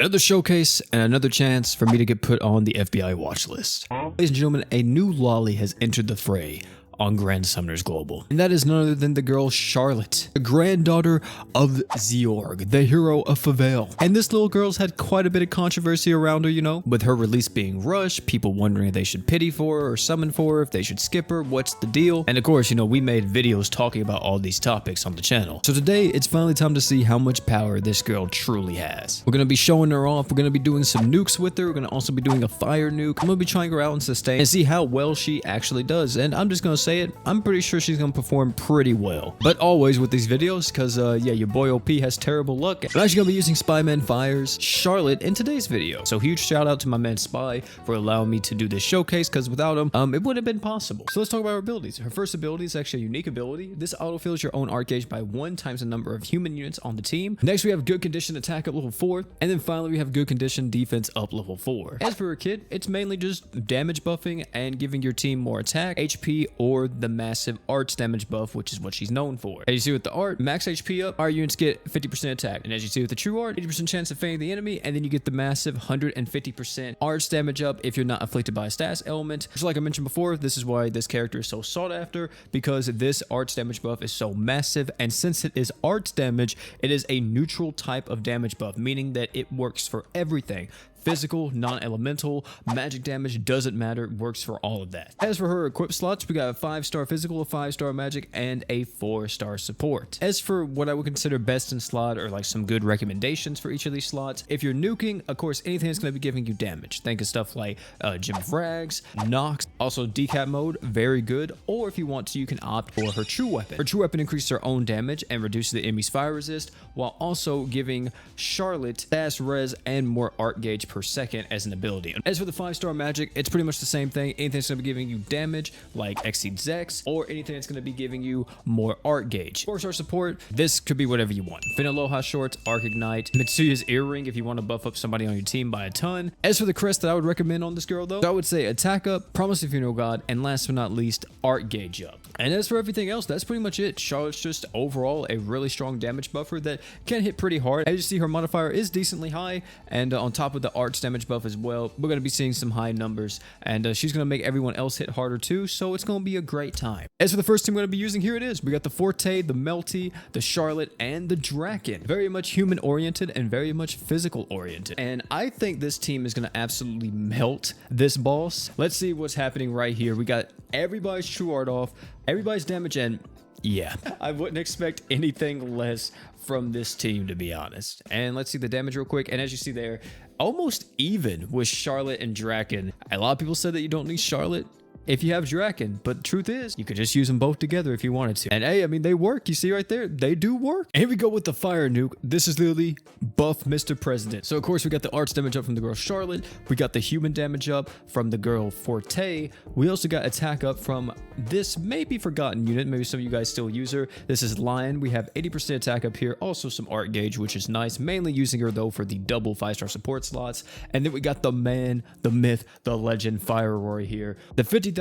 Another showcase and another chance for me to get put on the FBI watch list. Ladies and gentlemen, a new lolly has entered the fray on Grand Summoners Global. And that is none other than the girl Charlotte, the granddaughter of Zeorg, the hero of Favale. And this little girl's had quite a bit of controversy around her, you know, with her release being rushed, people wondering if they should pity for her or summon for her, if they should skip her, what's the deal? And of course, you know, we made videos talking about all these topics on the channel. So today, it's finally time to see how much power this girl truly has. We're gonna be showing her off, we're gonna be doing some nukes with her, we're gonna also be doing a fire nuke, I'm gonna be trying her out in sustain and see how well she actually does. And I'm just gonna say it, I'm pretty sure she's gonna perform pretty well. But always with these videos, because yeah, your boy OP has terrible luck. I'm actually gonna be using Spyman Fires Charlotte in today's video. So huge shout out to my man Spy for allowing me to do this showcase, because without him, it wouldn't have been possible. So let's talk about her abilities. Her first ability is actually a unique ability. This autofills your own art gauge by 1 times the number of human units on the team. Next, we have good condition attack up level 4. And then finally, we have good condition defense up level 4. As for her kit, it's mainly just damage buffing and giving your team more attack, HP, or the massive arts damage buff, which is what she's known for. As you see with the art, max HP up, our units get 50% attack. And as you see with the true art, 80% chance of feigning the enemy, and then you get the massive 150% arts damage up if you're not afflicted by a status element. So like I mentioned before, this is why this character is so sought after, because this arts damage buff is so massive, and since it is arts damage, it is a neutral type of damage buff, meaning that it works for everything. Physical, non-elemental, magic damage, doesn't matter, it works for all of that. As for her equip slots, we got a 5-star physical, a 5-star magic, and a 4-star support. As for what I would consider best in slot, or like some good recommendations for each of these slots, if you're nuking, of course, anything that's going to be giving you damage. Think of stuff like Gem of Rags, Nox, also decap mode, very good, or if you want to, you can opt for her true weapon. Her true weapon increases her own damage and reduces the enemy's fire resist, while also giving Charlotte fast res and more art gauge per second as an ability. As for the 5-star magic, it's pretty much the same thing. Anything that's going to be giving you damage, like Exceed Zex, or anything that's going to be giving you more art gauge. 4-star support, this could be whatever you want. Fin Aloha Shorts, Arc Ignite, Mitsuya's Earring if you want to buff up somebody on your team by a ton. As for the crest that I would recommend on this girl though, I would say attack up, Promise of Funeral God, and last but not least, art gauge up. And as for everything else, that's pretty much it. Charlotte's just overall a really strong damage buffer that can hit pretty hard. As you see, her modifier is decently high, and on top of the arts damage buff as well, we're going to be seeing some high numbers, and she's going to make everyone else hit harder too, so it's going to be a great time. As for the first team we're going to be using, here it is. We got the Forte, the Melty, the Charlotte, and the Draken. Very much human oriented and very much physical oriented, and I think this team is going to absolutely melt this boss. Let's see what's happening right here. We got everybody's true art off, everybody's damage, and yeah, I wouldn't expect anything less from this team, to be honest. And let's see the damage real quick. And as you see there, almost even with Charlotte and Draken. A lot of people said that you don't need Charlotte if you have Draken, but the truth is, you could just use them both together if you wanted to. And hey, I mean, they work. You see right there, they do work. And here we go with the fire nuke. This is literally buff Mr. President. So of course, we got the arts damage up from the girl Charlotte. We got the human damage up from the girl Forte. We also got attack up from this maybe forgotten unit. Maybe some of you guys still use her. This is Lion. We have 80% attack up here. Also some art gauge, which is nice. Mainly using her though for the double 5-star support slots. And then we got the man, the myth, the legend, Fire Rory here. The 50,000%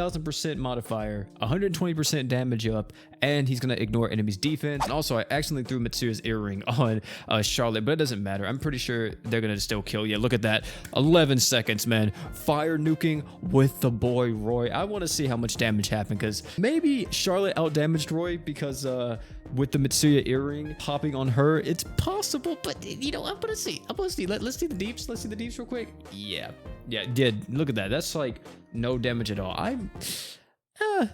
modifier, 120% damage up, and he's going to ignore enemy's defense. And also, I accidentally threw Mitsuya's Earring on Charlotte, but it doesn't matter. I'm pretty sure they're going to still kill you. Look at that. 11 seconds, man. Fire nuking with the boy Roy. I want to see how much damage happened, because maybe Charlotte out-damaged Roy, because with the Mitsuya Earring popping on her, it's possible, but you know, I'm going to see. Let's see the deeps. Let's see the deeps real quick. Yeah, did. Look at that. That's like no damage at all.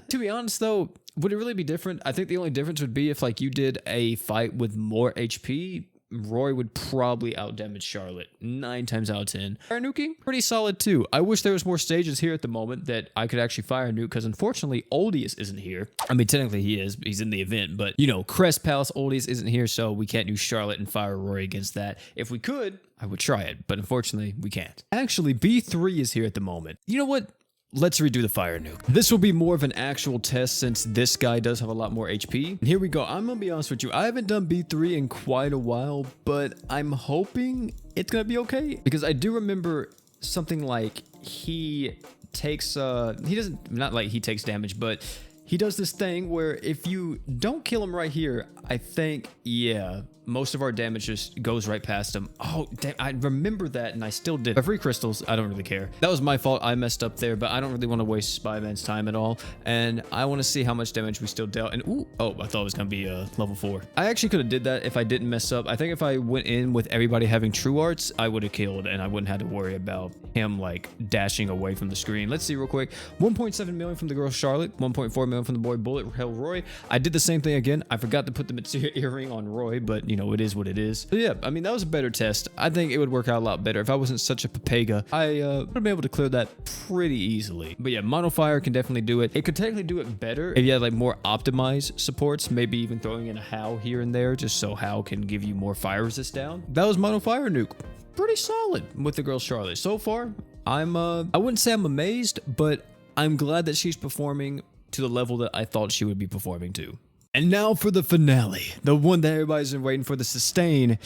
To be honest though, would it really be different? I think the only difference would be if like you did a fight with more HP, Roy would probably outdamage Charlotte 9 times out of 10. Fire nuking, pretty solid too. I wish there was more stages here at the moment that I could actually fire nuke, because unfortunately Oldius isn't here. I mean, technically he is, he's in the event, but you know, Crest Palace Oldius isn't here, so we can't use Charlotte and fire Roy against that. If we could, I would try it, but unfortunately we can't. Actually, B3 is here at the moment. You know what? Let's redo the fire nuke. This will be more of an actual test since this guy does have a lot more HP. And here we go. I'm gonna be honest with you. I haven't done B3 in quite a while, but I'm hoping it's gonna be okay, because I do remember something like he takes not like he takes damage, but he does this thing where if you don't kill him right here, I think, yeah, most of our damage just goes right past them. Oh, damn, I remember that, and I still did. But free crystals, I don't really care. That was my fault. I messed up there, but I don't really want to waste Spyman's time at all. And I want to see how much damage we still dealt. And ooh, oh, I thought it was going to be level 4. I actually could have did that if I didn't mess up. I think if I went in with everybody having true arts, I would have killed, and I wouldn't have to worry about him like dashing away from the screen. Let's see real quick. 1.7 million from the girl Charlotte, 1.4 million from the boy Bullet Hell Roy. I did the same thing again. I forgot to put the materia earring on Roy, but you know, it is what it is. So yeah, I mean, that was a better test. I think it would work out a lot better if I wasn't such a papega. I would have been able to clear that pretty easily. But yeah, Mono Fire can definitely do it. It could technically do it better if you had like more optimized supports, maybe even throwing in a Hal here and there, just so Hal can give you more fire resist down. That was Mono Fire nuke. Pretty solid with the girl Charlotte. So far, I wouldn't say I'm amazed, but I'm glad that she's performing to the level that I thought she would be performing to. And now for the finale, the one that everybody's been waiting for, the sustain.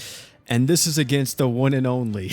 And this is against the one and only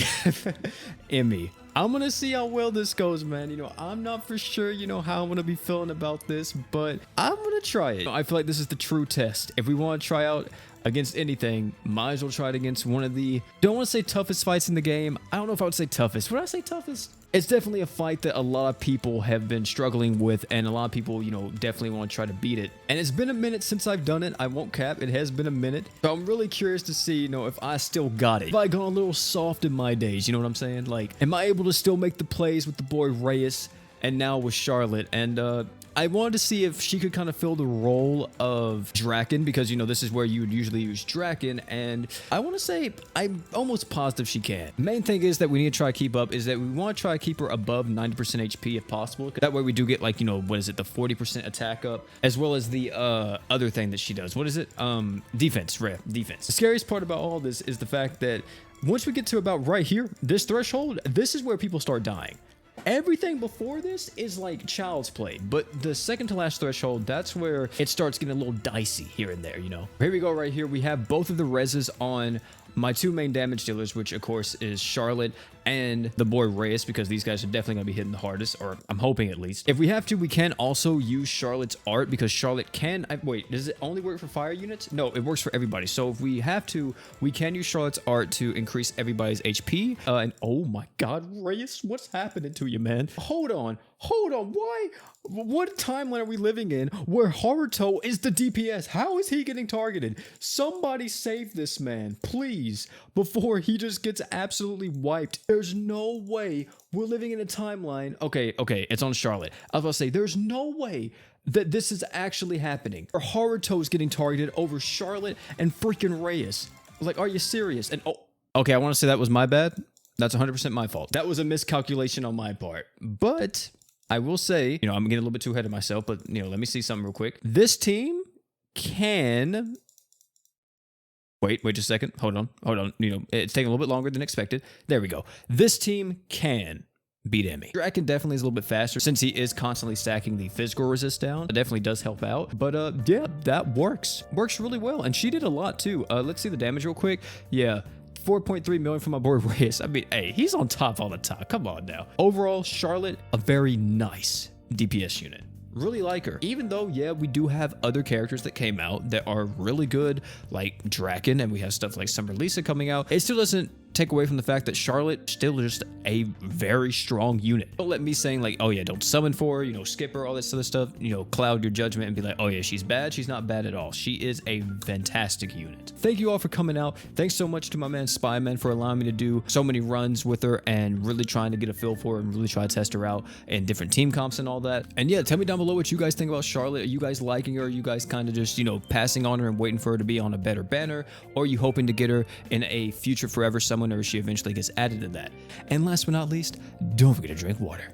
Emmy. I'm gonna see how well this goes, man. You know, I'm not for sure, you know, how I'm gonna be feeling about this, but I'm gonna try it. I feel like this is the true test. If we want to try out against anything, might as well try it against one of the, don't want to say toughest fights in the game. I don't know if I would say toughest. Would I say toughest? It's definitely a fight that a lot of people have been struggling with, and a lot of people, you know, definitely want to try to beat it. And it's been a minute since I've done it. I won't cap. It has been a minute. So I'm really curious to see, you know, if I still got it. If I gone a little soft in my days, you know what I'm saying? Like, am I able to still make the plays with the boy Reyes and now with Charlotte? And, I wanted to see if she could kind of fill the role of Draken, because, you know, this is where you would usually use Draken, and I want to say I'm almost positive she can. Main thing is that we need to try to keep up is that we want to try to keep her above 90% HP if possible. That way we do get, like, you know, what is it, the 40% attack up, as well as the other thing that she does. What is it? Defense, defense. The scariest part about all this is the fact that once we get to about right here, this threshold, this is where people start dying. Everything before this is like child's play, but the second to last threshold, that's where it starts getting a little dicey here and there, you know. Here we go right here. We have both of the reses on my two main damage dealers, which of course is Charlotte and the boy Reyes, because these guys are definitely going to be hitting the hardest, or I'm hoping at least. If we have to, we can also use Charlotte's art, because Charlotte can, wait, does it only work for fire units? No, it works for everybody. So if we have to, we can use Charlotte's art to increase everybody's HP. And oh my God, Reyes, what's happening to you, man? Hold on. Why? What timeline are we living in where Haruto is the DPS? How is he getting targeted? Somebody save this man, please, before he just gets absolutely wiped. There's no way we're living in a timeline. Okay, it's on Charlotte. I was about to say, there's no way that this is actually happening. Or Haruto's getting targeted over Charlotte and freaking Reyes. Like, are you serious? And oh, okay, I want to say that was my bad. That's 100% my fault. That was a miscalculation on my part. But I will say, you know, I'm getting a little bit too ahead of myself, but, you know, let me see something real quick. This team can... Wait just a second. Hold on. You know, it's taking a little bit longer than expected. There we go. This team can beat Emmy. Draken definitely is a little bit faster since he is constantly stacking the physical resist down. It definitely does help out. But yeah, that works. Works really well. And she did a lot too. Let's see the damage real quick. Yeah. 4.3 million from my boy Reyes. I mean, hey, he's on top all the time. Come on now. Overall, Charlotte, a very nice DPS unit. Really like her. Even though, yeah, we do have other characters that came out that are really good, like Draken, and we have stuff like Summer Lisa coming out. It still doesn't take away from the fact that Charlotte still just a very strong unit. Don't let me saying like, oh yeah, don't summon for her, you know, skip her, all this other stuff, you know, cloud your judgment and be like, oh yeah, she's bad. She's not bad at all. She is a fantastic unit. Thank you all for coming out. Thanks so much to my man Spyman for allowing me to do so many runs with her and really trying to get a feel for her and really try to test her out in different team comps and all that. And yeah, tell me down below what you guys think about Charlotte. Are you guys liking her? Are you guys kind of just, you know, passing on her and waiting for her to be on a better banner? Or are you hoping to get her in a future forever summon, or she eventually gets added to that? And last but not least, don't forget to drink water.